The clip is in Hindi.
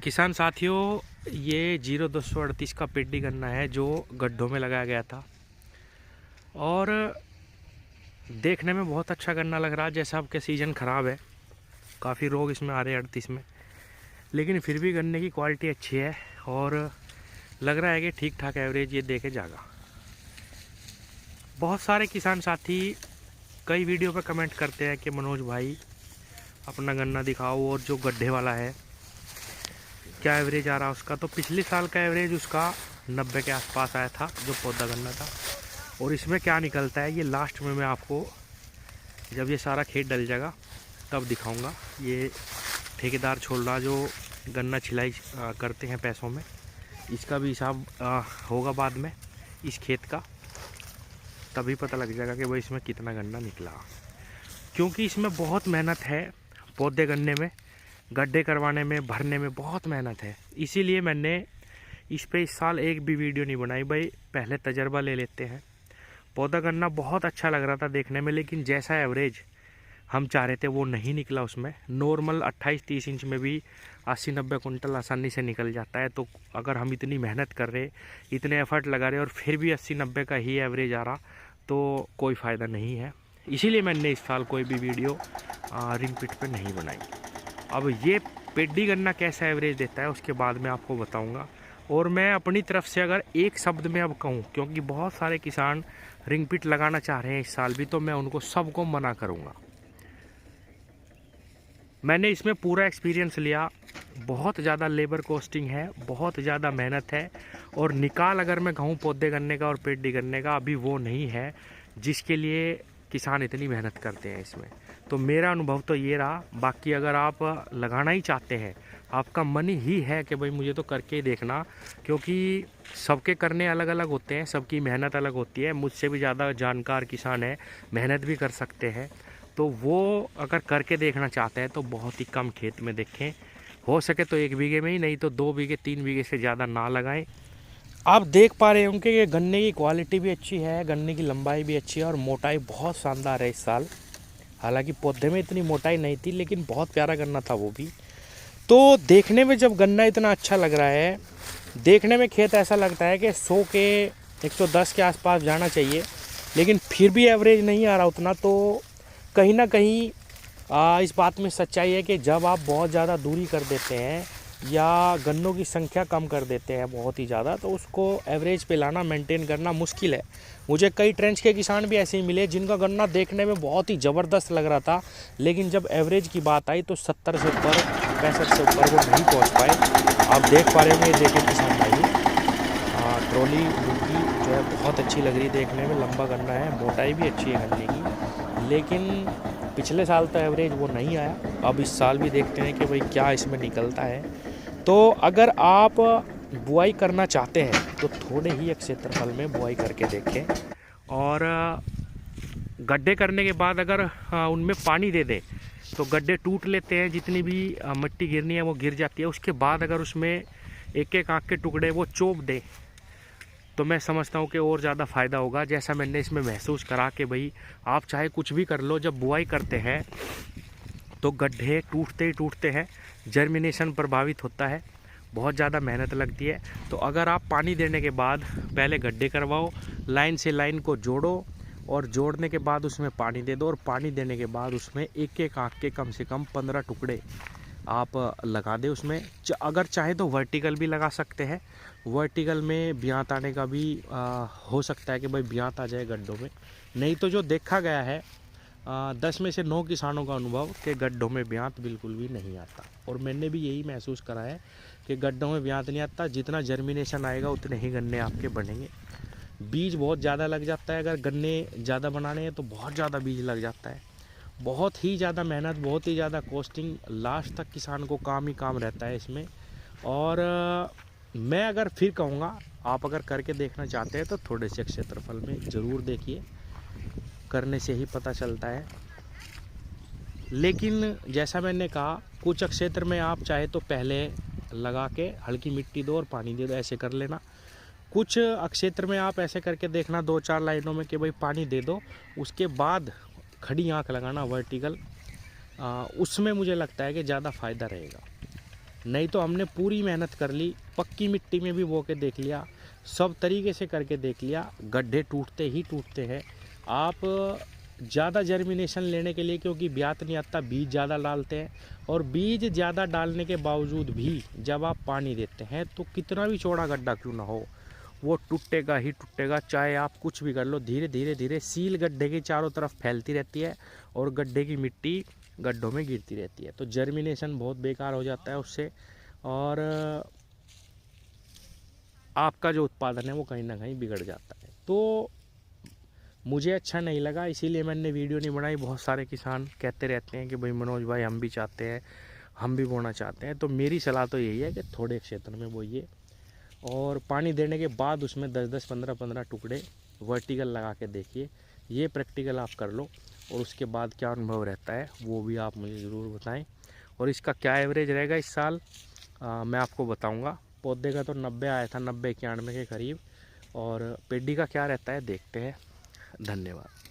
किसान साथियों, ये 0238 का पेड्डी गन्ना है जो गड्ढों में लगाया गया था और देखने में बहुत अच्छा गन्ना लग रहा है। जैसा आपके सीज़न ख़राब है, काफ़ी रोग इसमें आ रहे हैं 38 में, लेकिन फिर भी गन्ने की क्वालिटी अच्छी है और लग रहा है कि ठीक ठाक एवरेज ये देके जाएगा। बहुत सारे किसान साथी कई वीडियो पर कमेंट करते हैं कि मनोज भाई अपना गन्ना दिखाओ और जो गड्ढे वाला है क्या एवरेज आ रहा है उसका। तो पिछले साल का एवरेज उसका 90 के आसपास आया था जो पौधा गन्ना था। और इसमें क्या निकलता है ये लास्ट में मैं आपको जब ये सारा खेत डल जाएगा तब दिखाऊंगा। ये ठेकेदार छोड़ रहा जो गन्ना छिलाई करते हैं पैसों में, इसका भी हिसाब होगा बाद में इस खेत का, तभी पता लग जाएगा कि भाई इसमें कितना गन्ना निकला। क्योंकि इसमें बहुत मेहनत है, पौधे गन्ने में गड्ढे करवाने में भरने में बहुत मेहनत है। इसीलिए मैंने इस पे इस साल एक भी वीडियो नहीं बनाई। भाई पहले तजर्बा ले लेते हैं। पौधा गन्ना बहुत अच्छा लग रहा था देखने में, लेकिन जैसा एवरेज हम चाह रहे थे वो नहीं निकला। उसमें नॉर्मल 28-30 इंच में भी 80-90 कुंटल आसानी से निकल जाता है। तो अगर हम इतनी मेहनत कर रहे, इतने एफर्ट लगा रहे और फिर भी 80-90 का ही एवरेज आ रहा तो कोई फ़ायदा नहीं है। इसीलिए मैंने इस साल कोई भी वीडियो रिंग पिट पे नहीं बनाई। अब ये पेड्डी गन्ना कैसा एवरेज देता है उसके बाद मैं आपको बताऊंगा। और मैं अपनी तरफ से अगर एक शब्द में अब कहूँ, क्योंकि बहुत सारे किसान रिंग पिट लगाना चाह रहे हैं इस साल भी, तो मैं उनको सबको मना करूंगा। मैंने इसमें पूरा एक्सपीरियंस लिया, बहुत ज़्यादा लेबर कॉस्टिंग है, बहुत ज़्यादा मेहनत है और निकाल अगर मैं कहूँ पौधे गन्ने का और पेड्डी गन्ने का अभी वो नहीं है जिसके लिए किसान इतनी मेहनत करते हैं इसमें। तो मेरा अनुभव तो ये रहा। बाकी अगर आप लगाना ही चाहते हैं, आपका मन ही है कि भाई मुझे तो करके ही देखना, क्योंकि सबके करने अलग अलग होते हैं, सबकी मेहनत अलग होती है। मुझसे भी ज़्यादा जानकार किसान है, मेहनत भी कर सकते हैं। तो वो अगर करके देखना चाहते हैं तो बहुत ही कम खेत में देखें, हो सके तो 1 बीघे में ही, नहीं तो 2 बीघे 3 बीघे से ज़्यादा ना लगाएं। आप देख पा रहे होंगे कि गन्ने की क्वालिटी भी अच्छी है, गन्ने की लंबाई भी अच्छी है और मोटाई बहुत शानदार है इस साल। हालांकि पौधे में इतनी मोटाई नहीं थी, लेकिन बहुत प्यारा गन्ना था वो भी। तो देखने में जब गन्ना इतना अच्छा लग रहा है, देखने में खेत ऐसा लगता है कि 100 के 110 के आसपास जाना चाहिए, लेकिन फिर भी एवरेज नहीं आ रहा उतना। तो कहीं ना कहीं इस बात में सच्चाई है कि जब आप बहुत ज़्यादा दूरी कर देते हैं या गन्नों की संख्या कम कर देते हैं बहुत ही ज़्यादा, तो उसको एवरेज पे लाना, मेंटेन करना मुश्किल है। मुझे कई ट्रेंच के किसान भी ऐसे ही मिले जिनका गन्ना देखने में बहुत ही ज़बरदस्त लग रहा था, लेकिन जब एवरेज की बात आई तो 70 से ऊपर 65 से ऊपर वो नहीं पहुंच पाए। आप देख पा रहे होंगे, देखिए किसान भाई, ट्रॉली उनकी जो है बहुत अच्छी लग रही है देखने में, लंबा गन्ना है, मोटाई भी अच्छी है गन्ने की। लेकिन पिछले साल तो एवरेज वो नहीं आया। अब इस साल भी देखते हैं कि भाई क्या इसमें निकलता है। तो अगर आप बुआई करना चाहते हैं तो थोड़े ही क्षेत्रफल में बुआई करके देखें और गड्ढे करने के बाद अगर उनमें पानी दे दें तो गड्ढे टूट लेते हैं, जितनी भी मिट्टी गिरनी है वो गिर जाती है। उसके बाद अगर उसमें एक एक आँख के टुकड़े वो चोप दें तो मैं समझता हूँ कि और ज़्यादा फ़ायदा होगा। जैसा मैंने इसमें महसूस करा कि भाई आप चाहे कुछ भी कर लो, जब बुआई करते हैं तो गड्ढे टूटते ही टूटते हैं, जर्मिनेशन प्रभावित होता है, बहुत ज़्यादा मेहनत लगती है। तो अगर आप पानी देने के बाद पहले गड्ढे करवाओ, लाइन से लाइन को जोड़ो और जोड़ने के बाद उसमें पानी दे दो, और पानी देने के बाद उसमें एक एक आँख के कम से कम 15 टुकड़े आप लगा दें उसमें। अगर चाहे तो वर्टिकल भी लगा सकते हैं, वर्टिकल में ब्यात आने का भी हो सकता है कि भाई ब्यात आ जाए गड्ढों में। नहीं तो जो देखा गया है 10 में से 9 किसानों का अनुभव कि गड्ढों में ब्यात बिल्कुल भी नहीं आता, और मैंने भी यही महसूस करा है कि गड्ढों में ब्यात नहीं आता। जितना जर्मिनेशन आएगा उतने ही गन्ने आपके बनेंगे। बीज बहुत ज़्यादा लग जाता है, अगर गन्ने ज़्यादा बनाने हैं तो बहुत ज़्यादा बीज लग जाता है, बहुत ही ज़्यादा मेहनत, बहुत ही ज़्यादा कॉस्टिंग, लास्ट तक किसान को काम ही काम रहता है इसमें। और मैं अगर फिर कहूँगा, आप अगर करके देखना चाहते हैं तो थोड़े से क्षेत्रफल में ज़रूर देखिए, करने से ही पता चलता है। लेकिन जैसा मैंने कहा, कुछ क्षेत्र में आप चाहे तो पहले लगा के हल्की मिट्टी दो और पानी दे दो, ऐसे कर लेना। कुछ क्षेत्र में आप ऐसे करके देखना 2-4 लाइनों में कि भाई पानी दे दो, उसके बाद खड़ी आँख लगाना वर्टिकल, उसमें मुझे लगता है कि ज़्यादा फ़ायदा रहेगा। नहीं तो हमने पूरी मेहनत कर ली, पक्की मिट्टी में भी बो के देख लिया, सब तरीके से करके देख लिया, गड्ढे टूटते ही टूटते हैं। आप ज़्यादा जर्मिनेशन लेने के लिए, क्योंकि ब्यात नहीं आता, बीज ज़्यादा डालते हैं, और बीज ज़्यादा डालने के बावजूद भी जब आप पानी देते हैं तो कितना भी चौड़ा गड्ढा क्यों ना हो, वो टूटेगा ही टूटेगा, चाहे आप कुछ भी कर लो। धीरे धीरे धीरे सील गड्ढे के चारों तरफ फैलती रहती है और गड्ढे की मिट्टी गड्ढों में गिरती रहती है, तो जर्मिनेशन बहुत बेकार हो जाता है उससे, और आपका जो उत्पादन है वो कहीं ना कहीं बिगड़ जाता है। तो मुझे अच्छा नहीं लगा, इसीलिए मैंने वीडियो नहीं बनाई। बहुत सारे किसान कहते रहते हैं कि भाई मनोज भाई हम भी चाहते हैं, हम भी बोना चाहते हैं। तो मेरी सलाह तो यही है कि थोड़े क्षेत्र में बोइए, और पानी देने के बाद उसमें 10-10, 15-15 टुकड़े वर्टिकल लगा के देखिए। ये प्रैक्टिकल आप कर लो, और उसके बाद क्या अनुभव रहता है वो भी आप मुझे ज़रूर बताएं। और इसका क्या एवरेज रहेगा इस साल मैं आपको बताऊंगा। पौधे का तो 90 आया था, 90-91 के करीब, और पेडी का क्या रहता है देखते हैं। धन्यवाद।